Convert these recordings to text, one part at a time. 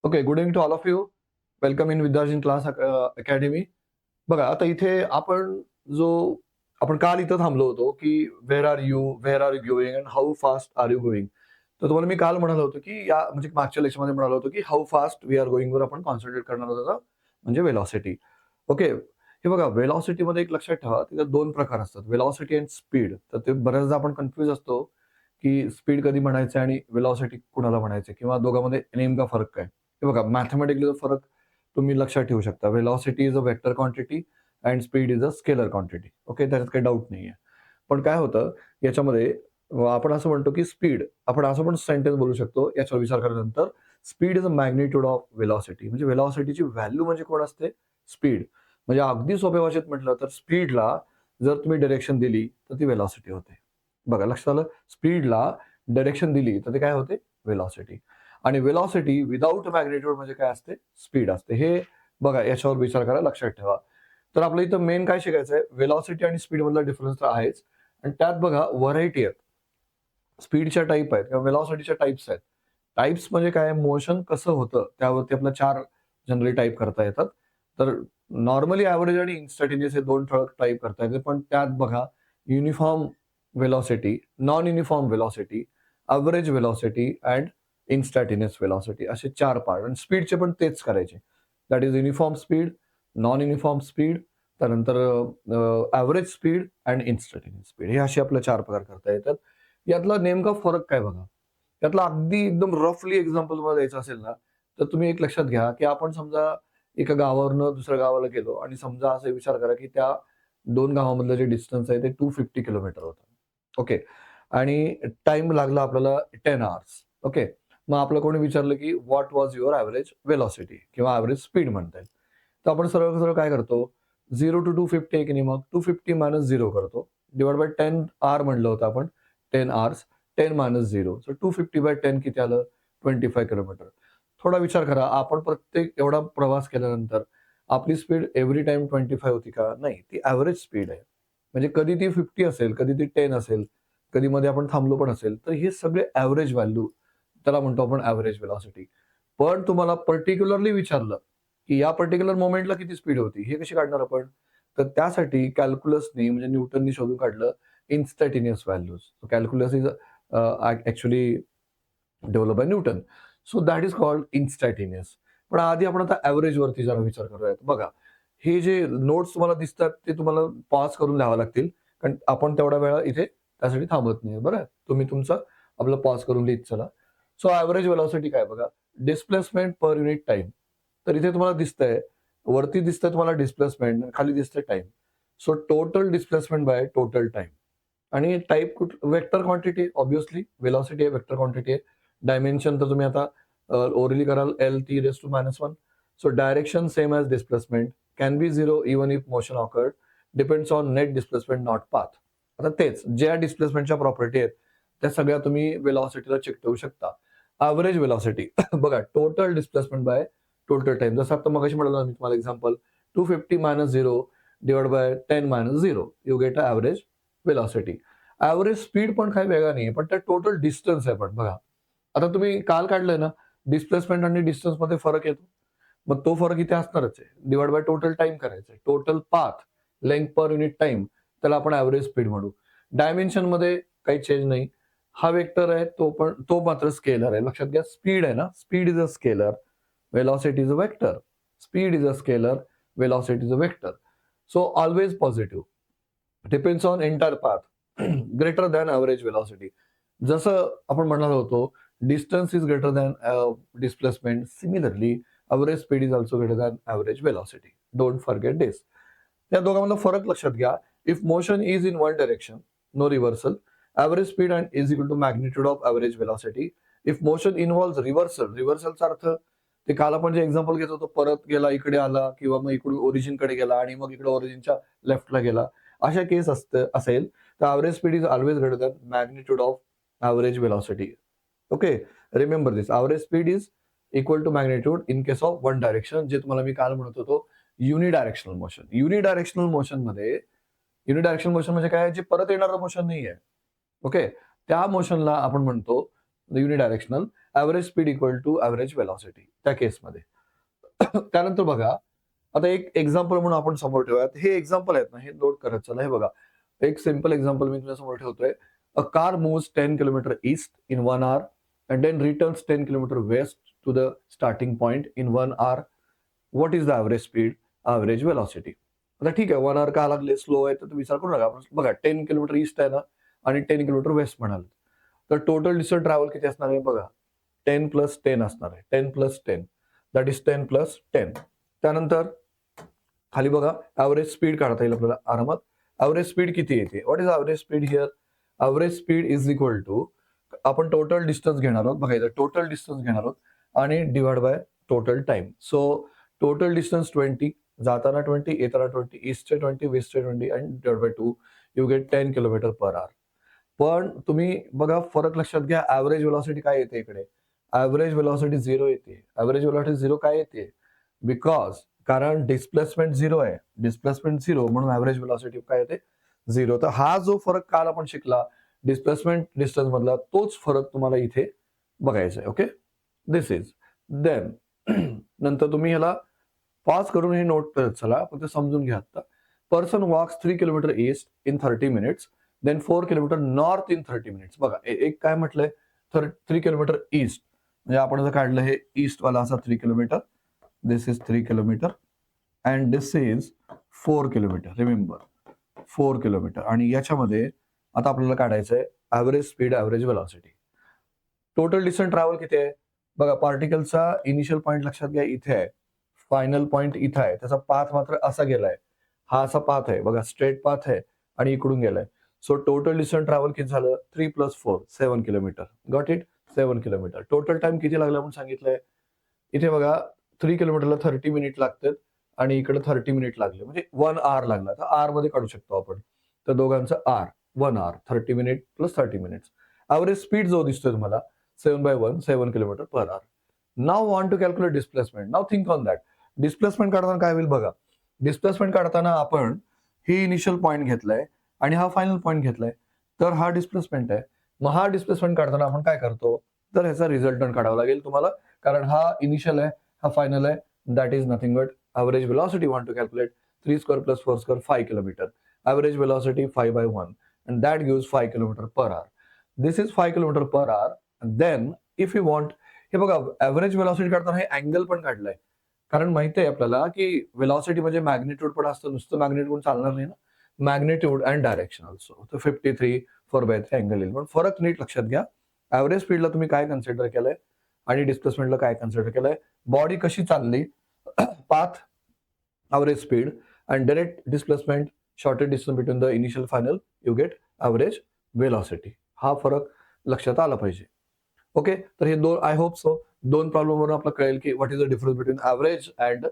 Okay, good evening to all of you. Welcome in Vidyarjan class academy. बघा, आता इथे जो आपण काल इथं थांबलो होतो, की where are you going and how fast are you going. तर तुम्हाला मी काल म्हणालो होतो, की या म्हणजे मागच्या लेक्चरमध्ये म्हणालो होतो, की how fast we are going वर आपण कॉन्सन्ट्रेट करणार होतो, म्हणजे वेलॉसिटी. ओके. हे बघा, वेलॉसिटीमध्ये एक लक्षात ठेवा, तिथे 2 प्रकार असतात, वेलॉसिटी अँड स्पीड. तर ते बऱ्याचदा आपण कन्फ्यूज असतो, की स्पीड कधी म्हणायचं आणि वेलॉसिटी कुणाला म्हणायचं किंवा दोघांमध्ये नेमका फरक काय? हे बघा, मॅथेमॅटिकली फरक तुम्ही लक्षात ठेवू शकता. Velocity is a vector quantity and speed is a scalar quantity. Okay, त्याच्यात काही डाऊट नाहीये. पण काय होतं याच्यामध्ये, आपण असं म्हणतो की स्पीड, आपण असं पण सेंटेन्स बोलू शकतो याच्यावर विचार केल्यानंतर, speed is a magnitude of velocity. म्हणजे वेलॉसिटीची व्हॅल्यू म्हणजे कोण असते? स्पीड. म्हणजे अगदी सोप्या भाषेत म्हटलं तर स्पीडला जर तुम्ही डायरेक्शन दिली तर ती वेलॉसिटी होते. बघा, लक्षात आलं? स्पीडला डायरेक्शन दिली तर ते काय होते? वेलॉसिटी. आणि वेलॉसिटी विदाऊट मॅग्निट्यूड म्हणजे काय असते? स्पीड असते. हे बघा, याच्यावर विचार करा, लक्षात ठेवा. तर आपलं इथं मेन काय शिकायचं आहे? वेलॉसिटी आणि स्पीड मधला डिफरन्स तर आहेच, आणि त्यात बघा व्हरायटी आहेत. स्पीडच्या टाईप आहेत किंवा वेलॉसिटीच्या टाइप्स आहेत. टाइप्स म्हणजे काय? मोशन कसं होतं त्यावरती आपल्याला 4 जनरली टाइप करता येतात. तर नॉर्मली एव्हरेज आणि इन्स्टंटेनियस हे 2 ठळक टाइप करता येतात. पण त्यात बघा, uniform velocity, non uniform velocity, average velocity and instantaneous velocity, असे 4 पार्ट. आणि स्पीडचे पण तेच करायचे. That is uniform speed, non uniform speed, त्यानंतर average speed and instantaneous speed. हे असे आपले 4 प्रकार करता येतात. यातला नेमका फरक काय बघा. यातला अगदी एकदम रफली एक्झाम्पल तुम्हाला द्यायचं असेल ना, तर तुम्ही एक लक्षात घ्या, की आपण समजा एका गावावरनं दुसऱ्या गावाला गेलो आणि समजा असा विचार करा, की त्या 2 गावामधलं जे डिस्टन्स आहे ते 250 किलोमीटर होतं. ओके. आणि टाईम लागला आपल्याला 10 हॉर्स. ओके. मग आपलं कोणी विचारलं, की what was your average velocity किंवा एव्हरेज स्पीड म्हणता येईल. तर आपण सरळ-सरळ काय करतो, 0 टू 250 आहे की नाही, मग 250 - 0 करतो. डिव्हाइड बाय 10 आर म्हणलं होतं आपण. 10 आवर्स, 10 - 0. सो 250/10 किती आलं? 25 किलोमीटर. थोडा विचार करा, आपण प्रत्येक एवढा प्रवास केल्यानंतर आपली स्पीड एव्हरी टाईम 25 होती का? नाही, ती एव्हरेज स्पीड आहे. म्हणजे कधी ती 50 असेल, कधी ती 10 असेल, कधी मध्ये आपण थांबलो पण असेल. तर हे सगळे एव्हरेज व्हॅल्यू, त्याला म्हणतो आपण एव्हरेज व्हेलॉसिटी. पण तुम्हाला पर्टिक्युलरली विचारलं, की या पर्टिक्युलर मोमेंटला किती स्पीड होती? हे कशी काढणार आपण? तर त्यासाठी कॅल्क्युलसनी म्हणजे न्यूटननी शोधून काढलं instantaneous values. So calculus is actually developed by Newton. So that is called instantaneous. पण आधी आपण आता ऍव्हरेज वरती जरा विचार करूयात. बघा, हे जे नोट्स तुम्हाला दिसतात ते तुम्हाला पॉज करून लिहावं लागतील, कारण आपण तेवढा वेळा इथे त्यासाठी थांबत नाही. बरं, तुम्ही तुमचं आपलं पॉज करून लिहित चला. सो ऍव्हरेज वेलॉसिटी काय बघा, डिस्प्लेसमेंट पर युनिट टाइम. तर इथे तुम्हाला दिसतंय, वरती दिसतंय तुम्हाला डिस्प्लेसमेंट, खाली दिसतंय time. So total displacement by total time. आणि type vector quantity, obviously velocity आहे, वेक्टर क्वांटिटी आहे. डायमेन्शन तर तुम्ही आता ओरली कराल, L (T)⁻⁻1. So direction same as displacement, can be 0 even if motion occurred, depends on net displacement not path. आता तेच ज्या डिस्प्लेसमेंटच्या प्रॉपर्टी आहेत त्या सगळ्या तुम्ही वेलॉसिटीला चिकटवू शकता. ॲव्हरेज वेलॉसिटी बघा, total displacement by total time. जसं आता मगाशी म्हणालो मी तुम्हाला example, 250 - 0 divide by 10 - 0, you get a average velocity. Average speed पण काही वेगळा नाहीये, पण त्या टोटल डिस्टन्स आहे. पण बघा, आता तुम्ही काल काढलंय ना, डिस्प्लेसमेंट आणि डिस्टन्स मध्ये फरक येतो. मग तो फरक इथे असणारच आहे. डिवाइड बाय टोटल टाइम करायचं आहे. Total path, length per unit time, त्याला आपण ॲव्हरेज स्पीड म्हणू. डायमेन्शन मध्ये काही चेंज नाही. हा वेक्टर आहे, तो मात्र स्केलर आहे. लक्षात घ्या, स्पीड आहे ना, speed is a scalar, velocity is a vector. Speed is a scalar, velocity is a vector. So always positive. Depends on entire path. Greater than average velocity. जसं आपण म्हणालो होतो, distance is greater than displacement. Similarly, average speed is also greater than average velocity. Don't forget this. या दोघांमधला फरक लक्षात घ्या. If motion is in one direction, no reversal, average speed and is equal to magnitude of average velocity. If motion involves reversal, reversalचा अर्थ, ते काल आपण जे एक्झाम्पल घेत होतो, परत गेला, इकडे आला, किंवा मग इकडून ओरिजिनकडे गेला आणि मग इकडे ओरिजिनच्या लेफ्टला गेला, अशा केस असेल तर average speed is always greater than magnitude of average velocity. Okay, remember this. Average speed is equal to magnitude in case of one direction, जे तुम्हाला मी काल म्हणत होतो, युनिडायरेक्शनल मोशन. युनिडायरेक्शनल मोशन म्हणजे काय? जे परत येणारं मोशन नाहीये. ओके, त्या मोशनला आपण म्हणतो unidirectional average speed equal to average velocity त्या केसमध्ये. त्यानंतर बघा, आता एक एक्झाम्पल म्हणून आपण समोर ठेवूयात. हे एक्झाम्पल आहेत ना, हे नोट करत चला. हे बघा, एक सिंपल एक्झाम्पल मी तुझ्या समोर ठेवतोय. A car moves 10 kilometre east in 1 hour and then returns 10 kilometer west to the starting point in 1 hour. What is the average speed, average velocity? आता ठीक आहे, 1 hour का लागले, स्लो आहे, तर विचार करू नका. बघा 10 किलोमीटर ईस्ट आहे ना आणि 10 किलोमीटर वेस्ट म्हणाल, तर टोटल डिस्टन्स ट्रॅव्हल किती असणार आहे बघा, 10 + 10 असणार आहे. 10 + 10 दॅट इज 10 + 10. त्यानंतर खाली बघा, ॲव्हरेज स्पीड काढता येईल आपल्याला आरामात. ॲव्हरेज स्पीड किती येते? What is average speed here? Average speed is equal to, आपण टोटल डिस्टन्स घेणार आहोत. बघा, टोटल डिस्टन्स घेणार आहोत आणि divide by total time. So total distance 20, जाताना 20, येताना 20, ईस्टचे 20, वेस्टचे 20 आणि divide bye 2 you get 10 kilometre per आवर. पण तुम्ही बघा, फरक लक्षात घ्या. ॲव्हरेज वेलॉसिटी काय येते इकडे? ॲव्हरेज वेलॉसिटी 0 येते. ॲव्हरेज वेलॉसिटी 0 काय येते? बिकॉज कारण डिस्प्लेसमेंट 0 आहे. डिस्प्लेसमेंट 0 म्हणून ॲव्हरेज वेलॉसिटी काय येते? 0. तर हा जो फरक काल आपण शिकला डिस्प्लेसमेंट डिस्टन्स मधला, तोच फरक तुम्हाला इथे बघायचा आहे. Okay, this is then. नंतर तुम्ही ह्याला पॉज करून हे नोट करत चला, फक्त समजून घ्या. आता person walks 3 kilometre east in 30 minutes, then 4 kilometre north in 30 minutes. बघा, एक काय म्हटलंय, 3 किलोमीटर ईस्ट, म्हणजे आपण जर काढलं हे ईस्ट वाला असा 3 kilometre, this is 3 kilometre and this is 4 kilometre. Remember 4 kilometre. आणि याच्यामध्ये आता आपल्याला काढायचं आहे average speed, average velocity. Total distance travel किती आहे बघा. पार्टिकलचा इनिशियल पॉईंट लक्षात घ्या, इथे आहे. फायनल पॉईंट इथे आहे. त्याचा पाथ मात्र असा गेलाय, हा असा पाथ आहे बघा, स्ट्रेट पाथ आहे आणि इकडून गेलाय. सो टोटल डिस्टन्स ट्रॅव्हल किती झालं? 3 + 4 7 kilometre. Got it? 7 kilometre. Total time किती लागला म्हणून सांगितलंय इथे बघा. 3 किलोमीटरला 30 मिनिट लागतात आणि इकडे 30 मिनिट लागले, म्हणजे 1 hour लागला. तर आर मध्ये काढू शकतो आपण. तर दोघांचं are 1 hour, 30 minute + 30 minutes. Average speed जो दिसतोय तुम्हाला 7/1 7 kilometre per hour. Now want to calculate displacement. Now think on that. Displacement काढताना काय होईल बघा. डिस्प्लेसमेंट काढताना आपण ही इनिशियल पॉईंट घेतलाय आणि हा फायनल पॉईंट घेतलाय, तर हा डिस्प्लेसमेंट आहे. मग हा डिस्प्लेसमेंट काढताना आपण काय करतो, तर ह्याचा रिझल्टंट काढावा लागेल तुम्हाला, कारण हा इनिशियल आहे, हा फायनल आहे. That is nothing but average velocity want to calculate. 3² + 4² 5 kilometre. Average velocity 5/1 and that gives 5 kilometer per hour. This is 5 kilometer per hour. And then if you want, हे बघा, ॲव्हरेज वेलॉसिटी काढताना हे angle पण काढलाय, कारण माहिती आहे आपल्याला की वेलॉसिटी म्हणजे मॅग्निट्यूड पण असतं. नुसतं मॅग्निट्यूड चालणार नाही ना, मॅग्निट्यूड अँड डायरेक्शन ऑल्सो. तर 53 4/3 अँगल येईल. पण फरक नीट लक्षात घ्या. ॲव्हरेज स्पीडला तुम्ही काय कन्सिडर केलंय आणि डिस्प्लेसमेंटला काय कन्सिडर केलंय. बॉडी कशी चालली, path, average speed and direct displacement, shorted distance between the initial final, you get average velocity. हा फरक लक्षात आला पाहिजे. ओके, तर हे दोन, आय होप सो, दोन प्रॉब्लेम वरून आपल्याला कळेल की what is the difference between average and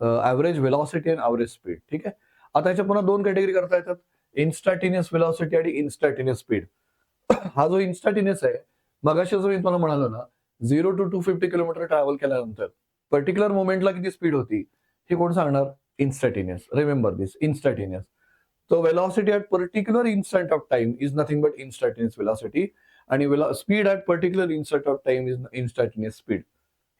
average velocity and average speed. ठीक आहे. आता याच्या पुन्हा दोन कॅटेगरी करता येतात, इन्स्टंटेनियस वेलॉसिटी आणि इन्स्टंटेनियस स्पीड. हा जो इन्स्टंटेनियस आहे, मगाशी जो मी तुम्हाला म्हणालो ना, 0 to 250 किलोमीटर ट्रॅव्हल केल्यानंतर पर्टिक्युलर मोमेंटला किती स्पीड होती, हे कोण सांगणार? Instantaneous. Remember this, instantaneous. So velocity at particular instant of time is nothing but instantaneous velocity, आणि speed at particular instant of time is instantaneous speed.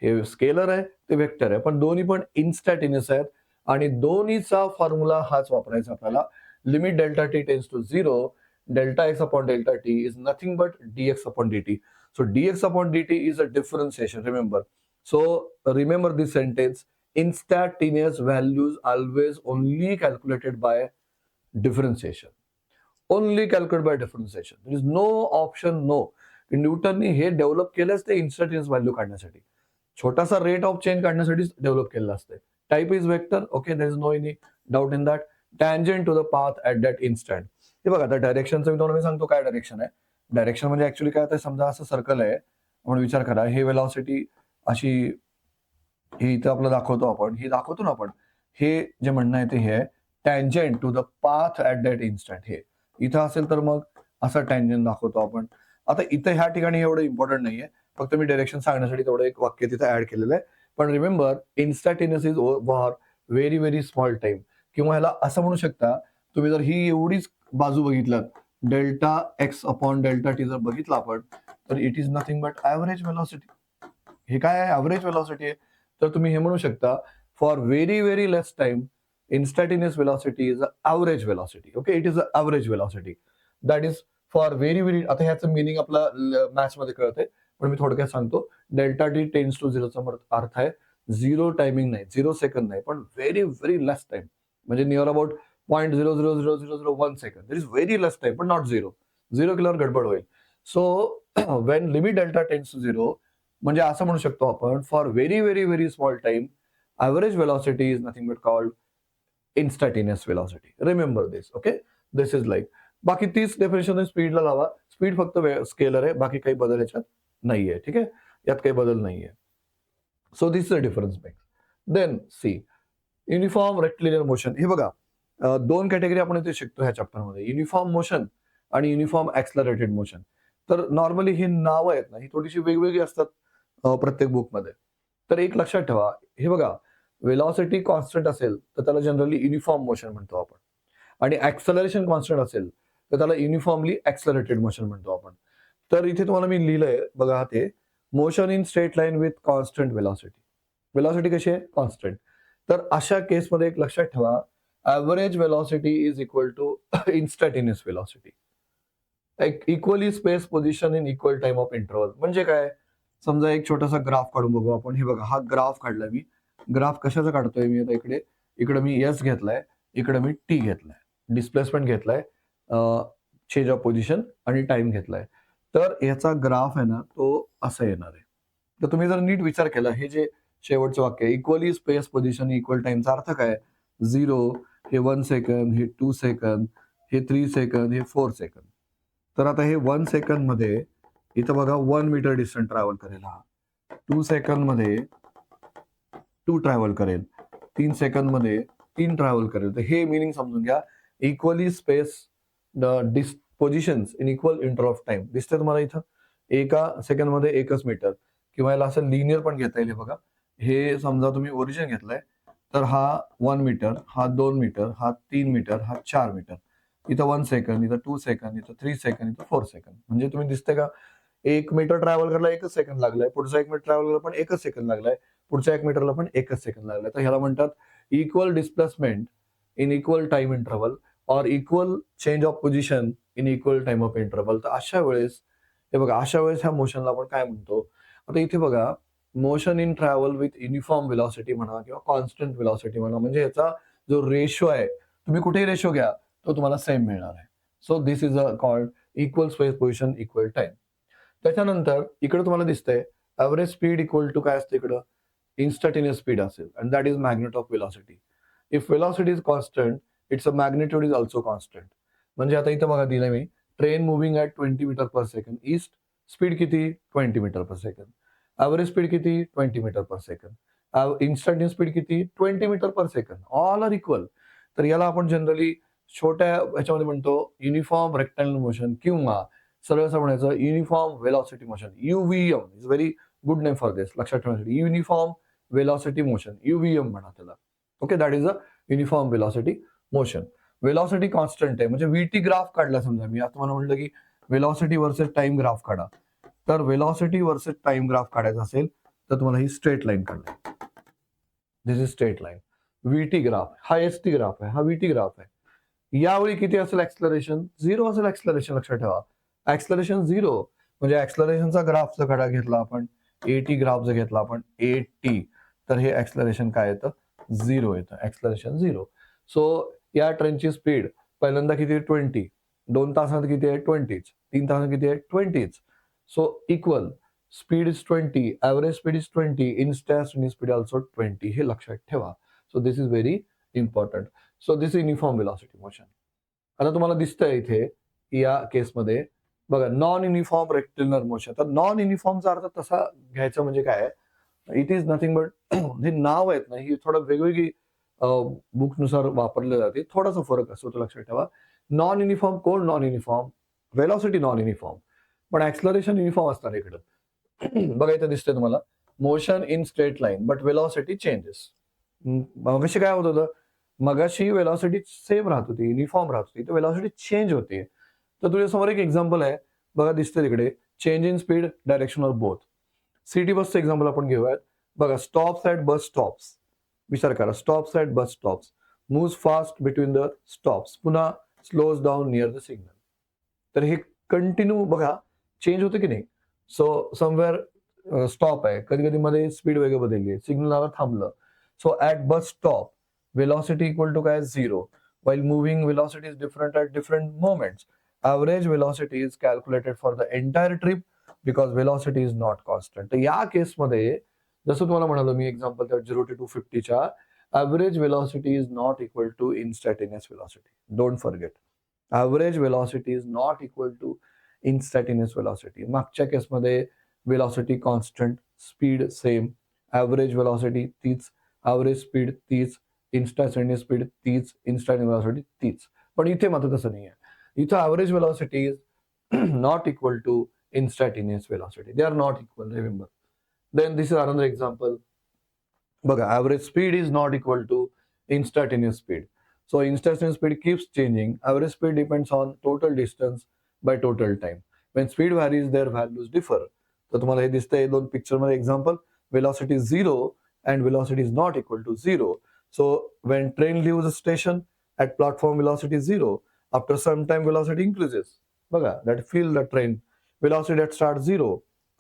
हे स्केलर आहे, ते वेक्टर आहे, पण दोन्ही पण इन्स्टंटेनियस आहेत आणि दोन्हीचा फॉर्म्युला हाच वापरायचा आपल्याला. Limit delta t tends to 0, delta x upon delta t is nothing but dx upon dt. So dx upon dt is a differentiation, remember. So remember this sentence, instantaneous values always only calculated by differentiation. Only calculated by differentiation. There is no option no. न्यूटनने हे develop केलंच ते instantaneous value काढण्यासाठी. छोटासा rate of change काढण्यासाठी develop केलेलं असते. Type is vector. Okay, there is no any doubt in that. Tangent to the path at that instant. हे बघा, आता डायरेक्शनचं मी तुम्हाला सांगतो काय डायरेक्शन आहे. डायरेक्शन म्हणजे ऍक्च्युली काय, समजा असं सर्कल आहे, आपण विचार करा, हे वेलॉसिटी अशी, ही इथं आपलं दाखवतो आपण, ही दाखवतो ना आपण, हे जे म्हणणं आहे ते हे आहे tangent to the path at that instant. हे इथं असेल तर मग असा टँजंट दाखवतो आपण. आता इथं ह्या ठिकाणी एवढं इम्पॉर्टंट नाहीये, फक्त मी डायरेक्शन सांगण्यासाठी तेवढं एक वाक्य तिथं ऍड केलेलं आहे. पण remember, instantaneous is for very very small time. किंवा ह्याला असं म्हणू शकता तुम्ही, जर ही एवढीच बाजू बघितलात delta x upon delta T जर बघितलं आपण तर it is nothing but average velocity. हे काय आहे? ऍव्हरेज वेलॉसिटी आहे. तर तुम्ही हे म्हणू शकता for very very less time instantaneous velocity is average velocity. Okay, it is a average velocity. That is for very very. आता ह्याचं मिनिंग आपला मॅथ्स मध्ये कळतंय पण मी थोडक्यात सांगतो. डेल्टा टी टेन्स टू झिरोचा अर्थ आहे झिरो टायमिंग नाही, 0 सेकंद नाही, पण व्हेरी व्हेरी लेस टाइम, म्हणजे near about 0.0000001 second. There is very less time पण नॉट झिरो. झिरो केल्यावर गडबड होईल. So when limit delta tends to zero म्हणजे असं म्हणू शकतो आपण for very very very small time average velocity is nothing but called instantaneous velocity. Remember this. Okay, this is like बाकी तीच डेफिनेशन स्पीडला लावा. स्पीड फक्त स्केलर आहे, बाकी काही बदल याच्यात नाहीये. ठीक आहे, यात काही बदल नाहीये. So this is a difference make. Then see uniform rectilinear motion. हे बघा दोन कॅटेगरी आपण इथे शिकतो ह्या चॅप्टरमध्ये, युनिफॉर्म मोशन आणि युनिफॉर्म ऍक्सलरेटेड मोशन. तर नॉर्मली ही नावं आहेत ना ही थोडीशी वेगवेगळी असतात प्रत्येक बुकमध्ये. तर एक लक्षात ठेवा, हे बघा वेलॉसिटी कॉन्स्टंट असेल तर त्याला जनरली युनिफॉर्म मोशन म्हणतो आपण, आणि ऍक्सलरेशन कॉन्स्टंट असेल तर त्याला युनिफॉर्मली ऍक्सलरेटेड मोशन म्हणतो आपण. तर इथे तुम्हाला मी लिहिलंय बघा, ते motion in straight line with constant velocity. Velocity कशी आहे? कॉन्स्टंट. तर अशा केसमध्ये एक लक्षात ठेवा, average velocity is equal to instantaneous velocity. Equally space position in equal time of interval. म्हणजे काय? समजा एक छोटासा ग्राफ काढून बघू आपण. हे बघा, हा ग्राफ काढलाय मी. ग्राफ कशाचा काढतोय मी आता? इकडे मी एस घेतलाय, इकडे मी टी घेतलाय, डिस्प्लेसमेंट घेतलाय, चेंज ऑफ पोझिशन आणि टाइम घेतलाय. तर याचा ग्राफ आहे ना तो असा येणार आहे. तर तुम्ही जर नीट विचार केला, हे जे शेवटचं वाक्य आहे इक्वली स्पेस पोझिशन इक्वल टाइमचा अर्थ काय? 0 हे 1 सेकंद, हे 2 सेकंद, हे 3 सेकंद, हे 4 सेकंद. तर आता हे 1 सेकंद मध्ये इथं बघा 1 मीटर डिस्टन्स ट्रॅव्हल करेल, हा 2 सेकंद मध्ये 2 ट्रॅव्हल करेल, 3 सेकंद मध्ये 3 ट्रॅव्हल करेल. तर हे मिनिंग समजून घ्या, equally space positions in equal inter of time. दिसतंय तुम्हाला इथं? एका सेकंड मध्ये एकच मीटर, किंवा याला असं लिनियर पण घेता येईल. बघा, हे समजा तुम्ही ओरिजिन घेतलंय तर हा 1 मीटर, हा 2 मीटर, हा 3 मीटर, हा 4 मीटर. इथं 1 सेकंड, इथं 2 सेकंड, इथं 3 सेकंड, इथं 4 सेकंड. म्हणजे तुम्ही दिसतंय का? 1 मीटर ट्रॅव्हल करायला 1च सेकंड लागलाय, पुढचा 1 मीटर ट्रॅव्हल करायला पण 1च सेकंड लागलाय, पुढच्या 1 मीटरला पण 1च सेकंड लागलाय. तर ह्याला म्हणतात equal displacement in equal time interval और equal change of position in equal time of interval. तर अशा वेळेस हे बघा, अशा वेळेस ह्या मोशनला आपण काय म्हणतो? आता इथे बघा, motion in travel with uniform velocity म्हणा किंवा कॉन्स्टंट वेलॉसिटी म्हणा, म्हणजे याचा जो रेशो आहे, तुम्ही कुठेही रेशो घ्या तो तुम्हाला सेम मिळणार आहे. So this is a called equal space position equal time. त्याच्यानंतर इकडे तुम्हाला दिसतंय ॲव्हरेज स्पीड इक्वल टू काय असतं इकडं? instantaneous स्पीड असेल, and that is magnitude of velocity. If velocity is constant, its a magnitude is also constant. म्हणजे आता इथं बघा दिलंय मी, train moving at 20 metre per second. ईस्ट स्पीड किती? 20 metre per second. Average speed किती? 20 metre per second. Instantaneous speed किती? 20 metre per second. All are equal. तर याला आपण जनरली छोट्या ह्याच्यामध्ये म्हणतो युनिफॉर्म रेक्टँगल मोशन, किंवा सरळ असं म्हणायचं uniform velocity motion. UVM is very good name for this. लक्षात ठेवण्यासाठी युनिफॉर्म वेलॉसिटी मोशन, युव्हीएम म्हणा त्याला. Okay, that is a uniform velocity motion. Velocity constant आहे, म्हणजे व्हीटी ग्राफ काढला समजा मी. आता मला म्हटलं की वेलॉसिटी वर्सेस टाइम ग्राफ काढा. तर वेलॉसिटी वर्सेस टाइम ग्राफ काढायचा असेल तर तुम्हाला ही स्ट्रेट लाईन काढायची. This is straight line. VT graph हा एसटी ग्राफ आहे, हा व्हीटी ग्राफ आहे. यावेळी किती असेल ऍक्सलरेशन? 0 असेल ऍक्सलरेशन. लक्षात ठेवा, ऍक्सलरेशन 0. म्हणजे ऍक्सलरेशनचा ग्राफ जर कडा घेतला आपण, एटी ग्राफ जर घेतला आपण, एटी, तर हे ऍक्सलरेशन काय येतं? 0 येतं. ऍक्सलरेशन 0. सो या ट्रेनची स्पीड पहिल्यांदा किती आहे? 20. 2 तासात किती आहे? 20. 3 तासात किती आहे? 20. So equal speed is 20, average speed is 20, instantaneous speed also 20. हे लक्षात ठेवा. So this is very important. So this is uniform velocity motion. आता तुम्हाला दिसतंय इथे या केसमध्ये बघा, नॉन युनिफॉर्म रेक्टिलिनियर मोशन. तर नॉन युनिफॉर्मचा अर्थ तसा घ्यायचा म्हणजे काय? इट इज नथिंग बट हे नाव आहेत ना, ही थोडं वेगवेगळी बुकनुसार वापरले जाते. थोडासा फरक असतो, तो लक्षात ठेवा. नॉन युनिफॉर्म कोण? Non uniform velocity non uniform, पण ऍक्सलरेशन युनिफॉर्म असणार इकडं. बघा इथं दिसतंय तुम्हाला, motion in straight line but velocity changes. मगाशी काय होत होतं? मगाशी वेलॉसिटी सेम राहत होती, युनिफॉर्म राहत होती, तर वेलॉसिटी चेंज होते. तर तुझ्यासमोर एक एक्झाम्पल आहे बघा, दिसते तिकडे, change in speed, direction or both. City बसचं एक्झाम्पल आपण घेऊयात. बघा, स्टॉप्स ॲट बस स्टॉप्स. विचार करा, stops at bus stops, moves fast between the stops, पुन्हा slows down near the signal. तर हे कंटिन्यू बघा चेंज होते की नाही. सो समवेअर स्टॉप आहे, कधी कधी मध्ये स्पीड वगैरे बदलली, सिग्नलला थांबलं. So at bus stop velocity equal to काय 0, while moving velocity is different at different moments. Average velocity is calculated for the entire trip because velocity is not constant. तर या केसमध्ये जसं तुम्हाला म्हणालो मी एक्झाम्पल त्या 0 to 250च्या, average velocity is not equal to instantaneous velocity. Don't forget. Average velocity is not equal to instantaneous velocity. मागच्या केसमध्ये velocity constant, speed same, average velocity तीच, average speed तीच, instantaneous speed तीच, instantaneous velocity तीच. पण इथे मात्र तसं नाही आहे. इथं average velocity is not equal to instantaneous velocity. They are not equal, remember. Then this is another example. बघा, average speed is not equal to instantaneous speed. So instantaneous speed keeps changing. Average speed depends on total distance by total time. When speed varies, their values differ. तर तुम्हाला हे दिसतंय दोन picture मध्ये example. Velocity is 0 and velocity is not equal to 0. So when train leaves the station at platform velocity is 0. After some time velocity increases. बघा, that feel the train. Velocity at start 0.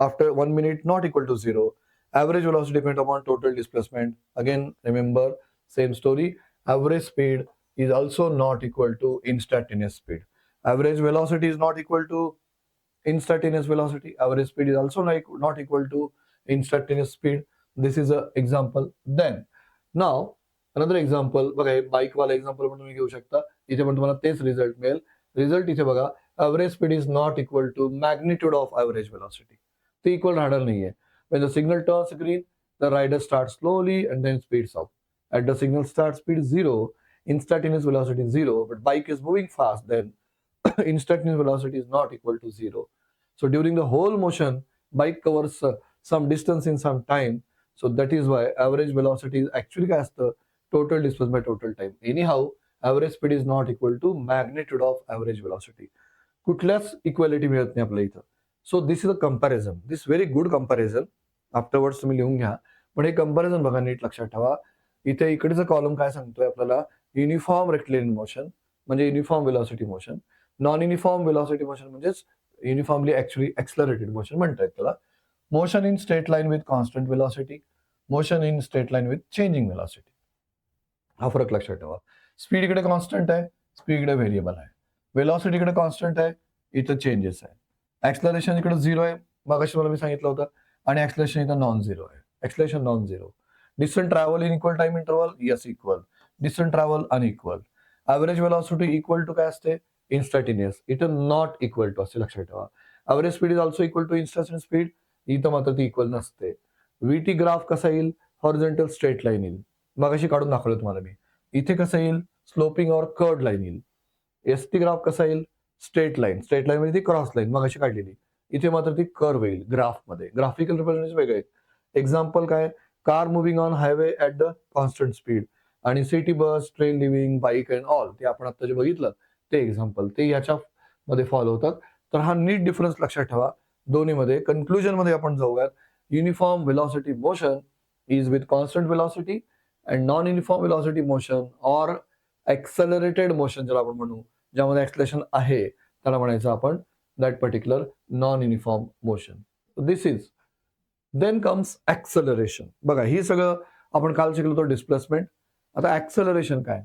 After 1 minute not equal to 0. Average velocity depends upon total displacement. Again, remember, same story. Average speed is also not equal to instantaneous speed. Average velocity is not equal to instantaneous velocity. Average speed is also not equal to instantaneous speed. This is an example. Then, now, another example, बघा हे bike वाला example पण तुम्ही घेऊ शकता. इथे पण तुम्हाला तेच रिझल्ट मिळेल. रिझल्ट इथे बघा, average speed is not equal to magnitude of average velocity. ते इक्वल राहणार नाहीये. When the signal turns green, the rider starts slowly and then speeds up. At the signal start speed 0, instantaneous velocity is 0, but bike is moving fast, then instantaneous velocity is not equal to 0. So during the whole motion, bike covers some distance in some time. So that is why average velocity is actually काय असतं, total distance by total time. Anyhow, average speed is not equal to magnitude of average velocity. कुठल्याच equality मिळत नाही आपल्या इथं. So this is a comparison, this very good comparison. Afterwards तुम्ही लिहून घ्या, पण हे कंपॅरिझन बघा नीट लक्षात ठेवा. इथे इकडचा कॉलम काय सांगतोय आपल्याला, युनिफॉर्म रेक्टिलिनियर मोशन म्हणजे uniform velocity motion, non uniform velocity motion म्हणजेच युनिफॉर्मली ऍक्च्युअली एक्सलरेटेड मोशन म्हणतात त्याला. Motion in straight line with constant velocity, motion in straight line with changing velocity. हा फरक लक्षात ठेवा. स्पीड इकडे कॉन्स्टंट आहे, स्पीड इकडे व्हेरिएबल आहे. वेलॉसिटी इकडे कॉन्स्टंट आहे, इथं चेंजेस आहे. ऍक्सलरेशन इकडे 0 आहे, मगाशी मला मी सांगितलं होतं, आणि ऍक्सलरेशन इथं नॉन झिरो आहे. Acceleration non zero. Distance travel in equal time interval, yes equal. Distance travel unequal. Average velocity equal to काय असते, इन्स्टंटेनियस. इथं नॉट इक्वल टू असते, लक्षात ठेवा. Average speed is also equal to instantaneous speed, इथं मात्र ती इक्वल नसते. व्हीटी ग्राफ कसा येईल, हॉरिझॉन्टल स्ट्रेट लाईन येईल, मगाशी काढून दाखवलं तुम्हाला मी. इथे कसं येईल, स्लोपिंग और कर्ड लाईन येईल. एसटी ग्राफ कसा येईल, स्ट्रेट लाईन. स्ट्रेट लाईन म्हणजे ती क्रॉस लाईन मगाशी काढलेली, इथे मात्र ती कर्व येईल ग्राफमध्ये. ग्राफिकल रिप्रेझेंटेशन वेगळे आहेत. एक्झाम्पल काय, car moving on highway at the constant speed, आणि city bus, train living, bike and all, ते आपण आता जे बघितलं ते एक्झाम्पल, ते याच्यामध्ये फॉलो होतात. तर हा नीट डिफरन्स लक्षात ठेवा दोन्हीमध्ये. कन्क्लुजन मध्ये आपण जाऊयात. Uniform velocity motion is with constant velocity, and non uniform velocity motion or accelerated motion ज्याला आपण म्हणू, ज्यामध्ये एक्सलेशन आहे, त्याला म्हणायचं आपण that particular non uniform motion. This is. Then comes acceleration. बघा, ही सगळं आपण काल शिकलो होतो डिस्प्लेसमेंट. आता ऍक्सेलरेशन काय,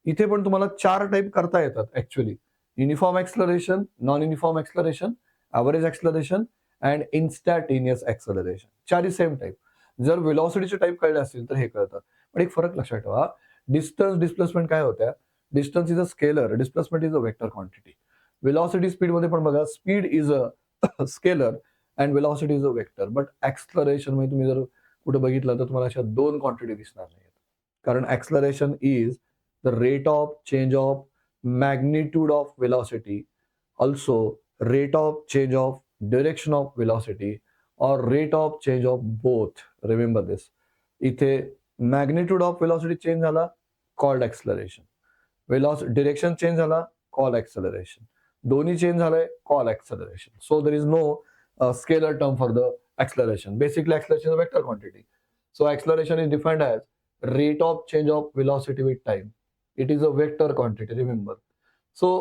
इथे पण तुम्हाला 4 टाईप करता येतात actually. Uniform acceleration, non uniform acceleration, average acceleration and instantaneous acceleration. 4ही सेम टाईप. जर वेलॉसिटीचे टाईप कळले असतील तर हे कळतं. पण एक फरक लक्षात ठेवा, डिस्टन्स डिस्प्लेसमेंट काय होत्या, distance is a scalar, displacement is a vector quantity. Velocity speed मध्ये पण बघा, speed is a scalar and velocity is a vector. But acceleration मध्ये तुम्ही जर कुठे बघितलं तर तुम्हाला अशा 2 क्वांटिटी दिसणार नाहीत. कारण acceleration is the rate of change of magnitude of velocity, also rate of change of direction of velocity, और rate of change of both. Remember this. इथे मॅग्निट्यूड ऑफ वेलॉसिटी चेंज झाला, कॉल्ड एक्सलरेशन. डिरेक्शन चेंज झाला, called acceleration. दोन्ही change झालंय, call acceleration. So there is no scalar term for the acceleration. Basically, acceleration is a vector quantity. So acceleration is defined as rate of change of velocity with time. It is a vector quantity, remember. So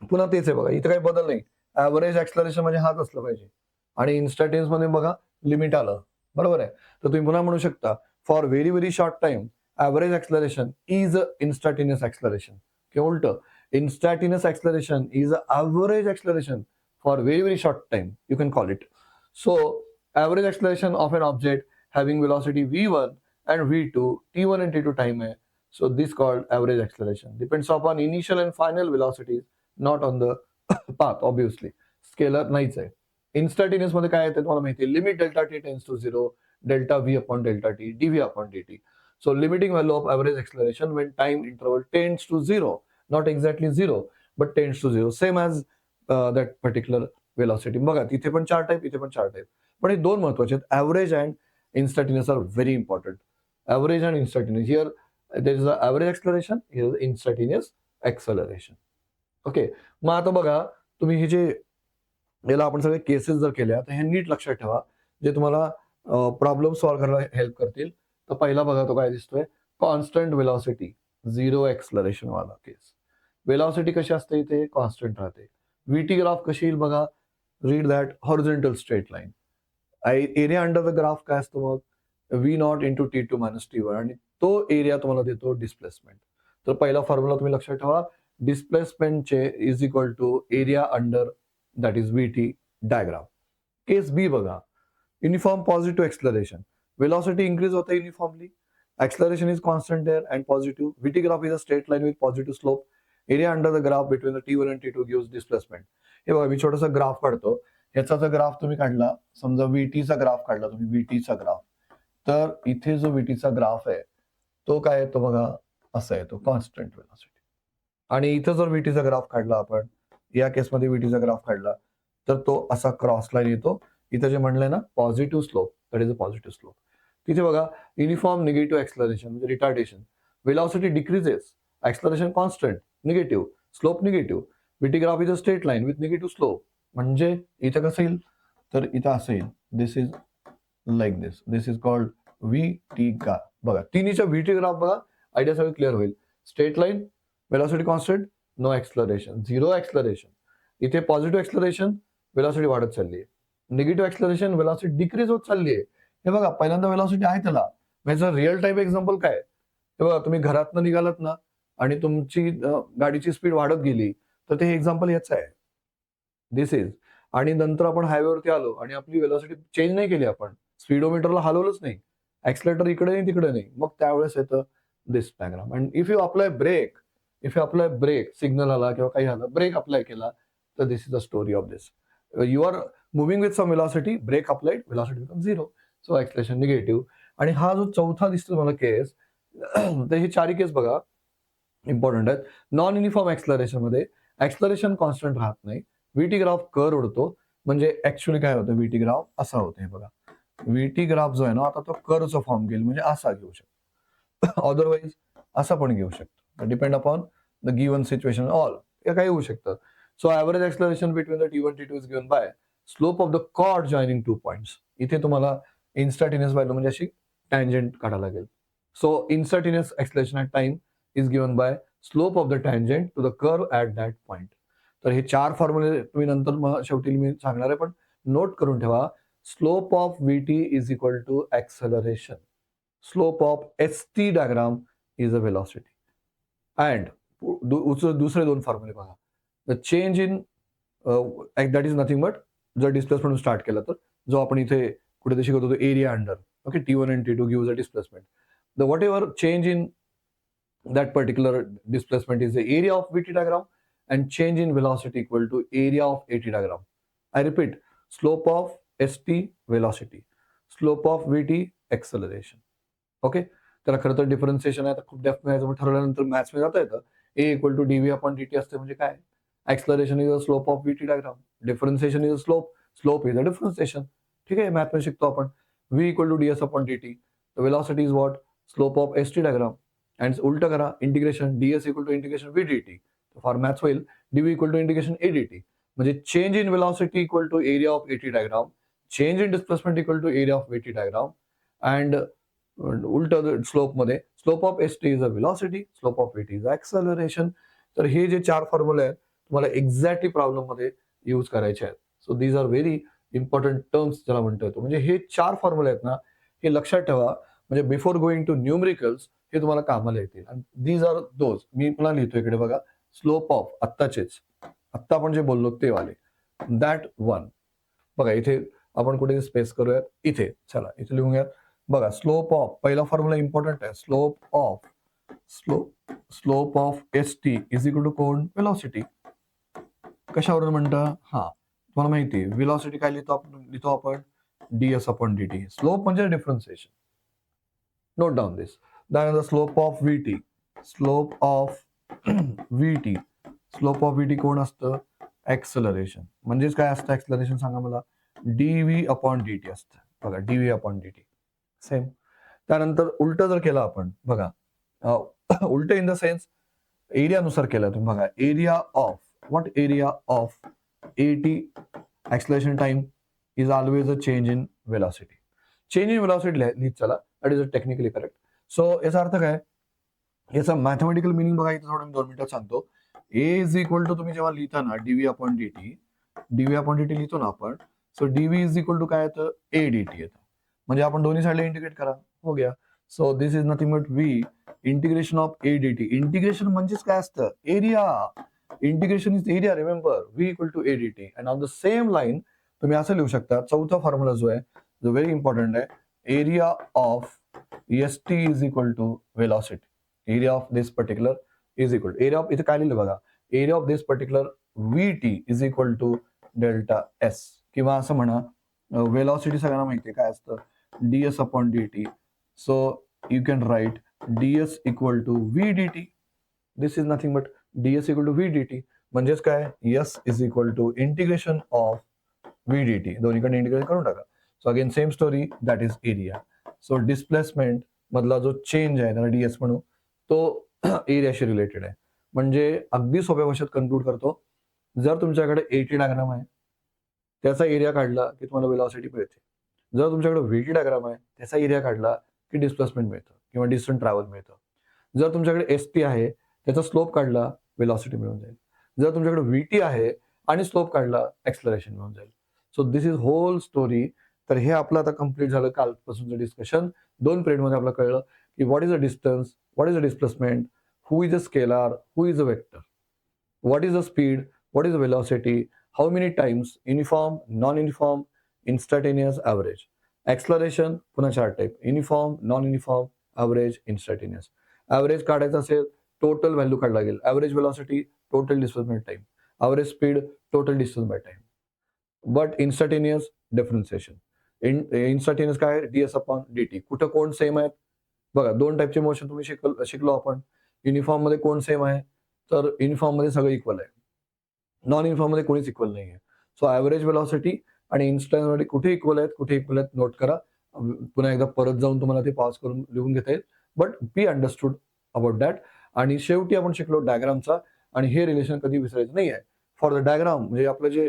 पुन्हा तेच आहे बघा, इथे काही बदल नाही. Average acceleration म्हणजे हाच असलं पाहिजे. आणि इन्स्टंटेनियस मध्ये बघा लिमिट आलं, बरोबर आहे. तर तुम्ही पुन्हा म्हणू शकता for very very short time average acceleration is instantaneous acceleration, किंवा उलट instantaneous acceleration is average acceleration for very very short time, you can call it. So average acceleration of an object having velocity v1 and v2, t1 and t2 time hai, so this called average acceleration, depends upon initial and final velocities, not on the path obviously. Scalar नाहीच आहे. Instantaneous मध्ये काय येते तुम्हाला माहिती आहे, limit delta t tends to 0, delta v upon delta t, dv upon dt. So limiting value of average acceleration when time interval tends to 0, not exactly 0 but tends to 0, same as that particular velocity. बघा तिथे पण चार type, इथे पण चार type, पण हे दोन महत्वाचे आहेत. Average and instantaneous are very important. Average and instantaneous, here there is a average acceleration, here instantaneous acceleration. Okay, मग आता बघा तुम्ही हे जे याला आपण सगळे केसेस जर केल्या तर हे नीट लक्षात ठेवा, जे तुम्हाला प्रॉब्लेम सॉल्व्ह करायला हेल्प करतील. तर पहिला बघा तो काय दिसतोय, कॉन्स्टंट वेलॉसिटी, झिरो एक्सलरेशन वाला केस. वेलॉसिटी कशी असते इथे, कॉन्स्टंट राहते. व्हीटी ग्राफ कशी येईल बघा, read that horizontal straight line. Area under the graph काय असतो मग, V not into T2 minus T1, आणि तो एरिया तुम्हाला देतो डिस्प्लेसमेंट. तर पहिला फॉर्म्युला तुम्ही लक्षात ठेवा, डिस्प्लेसमेंटचे is equal to area under that is VT diagram. Case B बघा, uniform positive acceleration, velocity increase होते uniformly, acceleration is constant there and positive. VT graph is a straight line with positive slope. Area under the graph between the T1 and T2 gives displacement. हे बघा, मी छोटासा graph काढतो. ह्याचा जर graph तुम्ही काढला, समजा VT चा ग्राफ काढला तुम्ही, VT चा ग्राफ, तर इथे जो VT चा ग्राफ आहे तो काय येतो बघा, असा येतो, कॉन्स्टंट वेलॉसिटी. आणि इथं जर VT चा ग्राफ काढला आपण, या केसमध्ये VT चा ग्राफ काढला तर तो असा क्रॉस लाईन येतो. इथं जे म्हणलंय ना positive slope, that is a positive slope. तिथे बघा युनिफॉर्म निगेटिव्ह एक्सलरेशन म्हणजे retardation, velocity decreases, acceleration constant, negative slope, negative. VT graph is a straight line with negative slope. म्हणजे इथं कसं येईल, तर इथं असं येईल, this is like this, this is called VT graph. बघा तिन्हीच्या VT ग्राफ बघा, आयडिया सगळी क्लिअर होईल. Straight line, velocity constant, no acceleration, zero acceleration. इथे पॉझिटिव्ह एक्सलरेशन, वेलॉसिटी वाढत चालली आहे. निगेटिव्ह एक्सलरेशन, वेलॉसिटी डिक्रीज होत चालली आहे. हे बघा पहिल्यांदा वेलॉसिटी आहे त्याला. म्हणजे रिअल टाइम एक्झाम्पल काय, हे बघा तुम्ही घरातनं निघालात ना आणि तुमची गाडीची स्पीड वाढत गेली, तर ते एक्झाम्पल याचं आहे, दिस इज. आणि नंतर आपण हायवेवरती आलो आणि आपली वेलॉसिटी चेंज नाही केली, आपण स्पीडोमीटरला हलवलंच नाही, ऍक्सिलेटर इकडे नाही तिकडे नाही, मग त्यावेळेस येतं this diagram. And if you apply brake, signal आला किंवा काही आलं, ब्रेक अप्लाय केला, तर this is the story of this. You are moving with some velocity, brake applied, velocity become zero, so acceleration negative. आणि हा जो चौथा दिसतो मला केस, तर हे चारही केस बघा इम्पॉर्टंट आहेत. नॉन युनिफॉर्म एक्सलरेशन मध्ये एक्सलरेशन कॉन्स्टंट राहत नाही, VT ग्राफ कर उडतो. म्हणजे ऍक्च्युअली काय होतं, VT ग्राफ असा होतं. हे बघा VT ग्राफ जो आहे ना, आता तो कर्वचा फॉर्म घेईल, म्हणजे असा घेऊ शकतो, अदरवाईज असा पण घेऊ शकतो, depend upon the given situation, all काही होऊ शकतं. So average acceleration between the T1 T2 is given by slope of the chord joining 2 points. इथे तुम्हाला इन्स्टंटेनियस व्हॅल्यू म्हणजे अशी टँजेंट काढायला लागेल. So instantaneous acceleration at time is given by slope of the tangent to the curve at that point. तर हे चार फॉर्म्युले तुम्ही नंतर शेवटी मी सांगणार आहे, पण नोट करून ठेवा. Slope of VT is equal to acceleration, slope of ST diagram is a velocity. And दुसरे दोन फॉर्म्युले बघा, the change in that is nothing but, जर डिस्प्लेसमेंट स्टार्ट केला तर जो आपण इथे कुठे शिकत होतो, area under, okay, T1 and T2 gives a displacement. The whatever change in that particular displacement is the area of VT diagram, and change in velocity equal to area of AT diagram. I repeat, slope of ST velocity, slope of VT acceleration. Okay, त्याला खरं तर differentiation आहे, खूप depth मध्ये ठरवल्यानंतर maths मध्ये जाता येतं. A equal to dv upon dt असते, म्हणजे काय, acceleration is a slope of VT diagram, differentiation is a slope, slope is a differentiation. ठीक आहे, मॅथ मध्ये शिकतो आपण. V equal to ds upon dt, the velocity is what, slope of ST diagram. And उलट करा, integration ds equal to integration v dt. For maths होईल DV equal to integration ADT, म्हणजे change in velocity equal to area of AT diagram, change in displacement equal to area of AT diagram, and उलट slope मध्ये slope of S T is a velocity, slope of AT is acceleration. तर हे जे 4 फॉर्म्युले आहेत तुम्हाला exactly problem मध्ये use करायचे आहेत. So these are very important terms ज्याला म्हणता येतो. म्हणजे हे 4 फॉर्म्युले आहेत ना, हे लक्षात ठेवा. म्हणजे बिफोर गोइंग टू न्यूमरिकल्स हे तुम्हाला कामाला येतील. आणि दीज आर दोज. मी पुन्हा लिहितो इकडे बघा. स्लोप ऑफ आत्ता आपण जे बोललो ते वाले, दॅट वन. बघा इथे आपण कुठे स्पेस करूयात, इथे चला इथे लिहूयात. बघा स्लोप ऑफ, पहिला फॉर्म्युला इम्पॉर्टंट आहे. Slope of S T is equal to कोण, वेलॉसिटी. कशावरून म्हणता, हा तुम्हाला माहिती आहे वेलॉसिटी काय लिहितो आपण ds अपॉन dt. स्लोप म्हणजे डिफरन्सिएशन. नोट डाऊन दिस. त्यानंतर slope of vt. Slope of vt कोण असतं, ऍक्सलरेशन. म्हणजेच काय असतं ऍक्सलरेशन सांगा मला, dv अपॉन dt असतं. बघा dv अपॉन dt सेम. त्यानंतर उलट जर केलं आपण, बघा उलट इन द सेन्स एरियानुसार केलं तुम्ही. बघा area of at acceleration time is always a change in velocity. Change in velocity लिहित चला, that is technically correct. So याचा अर्थ काय, याचा मॅथमॅटिकल मिनिंग बघा इथे थोडं 2 मिनिटात सांगतो. A इज इक्वल टू तुम्ही जेव्हा लिहिताना dv अपॉन dt लिहितो ना आपण, so dv is equal to काय येतं, adt येतं. म्हणजे आपण दोन्ही साईडला इंटिग्रेट करा, हो गया. So this is nothing but v integration of adt. Integration म्हणजेच काय असतं, area. Integration is area, remember, v equal to adt. And on the same line तुम्ही असं लिहू शकता, चौथा फॉर्म्युला जो आहे जो व्हेरी इम्पॉर्टंट आहे, area of S T is equal to velocity. Area of this particular is equal to area of, इथे काय लिहिलं बघा, area of this particular vt is equal to delta S. किंवा असं म्हणा, वेलॉसिटी सगळ्यांना माहिती आहे काय असतं, ds upon dt. So you can write ds equal to vdt. This is nothing but ds equal to vdt. म्हणजेच काय, s is equal to integration of vdt. दोन्हीकडे इंटिग्रेट करून टाका. So again same story, that is area. So displacement मधला जो change आहे त्याला ds म्हणू, तो एरियाशी रिलेटेड आहे. म्हणजे अगदी सोप्या भाषेत कन्क्लूड करतो, जर तुमच्याकडे एटी डायग्राम आहे त्याचा एरिया काढला की तुम्हाला वेलॉसिटी मिळते. जर तुमच्याकडे व्हीटी डायग्राम आहे त्याचा एरिया काढला की डिस्प्लेसमेंट मिळतं किंवा डिस्टन्स ट्रॅव्हल मिळतं. जर तुमच्याकडे एसटी आहे त्याचा स्लोप काढला, वेलॉसिटी मिळून जाईल. जर तुमच्याकडे व्हीटी आहे आणि स्लोप काढला, एक्सलरेशन मिळून जाईल. So this is whole story. तर हे आपलं आता कम्प्लीट झालं कालपासूनचं डिस्कशन. 2 पिरियडमध्ये आपल्याला कळलं की what is a distance, what is a displacement, who is a scalar, who is a vector, what is the speed, what is the velocity, how many times, uniform, non-uniform, instantaneous, average. Acceleration पुन्हा 4 type, uniform, non uniform, average, instantaneous. Average काढायचं असेल, total value काढला लागेल. Average velocity, total displacement time. Average speed, total distance by time. But instantaneous, differentiation. instantaneous काय, ds upon dt. कुठं कोण same आहेत बघा, 2 टाइपचे मोशन तुम्ही शिकलो आपण. युनिफॉर्म मध्ये कोण सेम आहे, तर युनिफॉर्म मध्ये सगळं इक्वल आहे, नॉन युनिफॉर्म मध्ये कोणीच इक्वल नाही आहे. सो ऍव्हरेज वेलॉसिटी आणि इन्स्टंट मध्ये कुठे इक्वल आहेत नोट करा. पुन्हा एकदा परत जाऊन तुम्हाला ते पॉज करून लिहून घेता येईल. But be understood about that. आणि शेवटी आपण शिकलो डायग्रामचा, आणि हे रिलेशन कधी विसरायचं नाही आहे. फॉर द डायग्राम म्हणजे आपलं जे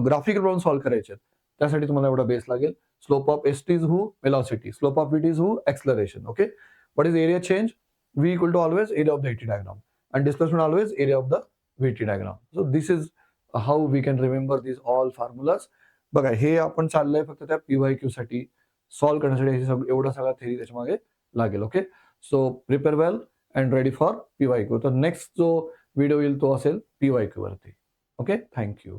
ग्राफिकल प्रॉब्लेम सॉल्व्ह करायचे आहेत त्यासाठी तुम्हाला एवढा बेस लागेल. Slope of S T is who, velocity. Slope of VT is who, acceleration. Okay. What is area change, v equal to always area of the AT diagram, and displacement always area of the VT diagram. So this is how we can remember these all formulas. बघा हे आपण चाललंय फक्त त्या PYQ साठी solve करण्यासाठी, एवढा सगळा थेरी त्याच्या मागे लागेल. Okay. So prepare well and ready for PYQ. तर नेक्स्ट जो व्हिडिओ येईल तो असेल PYQ वरती. ओके. थँक्यू.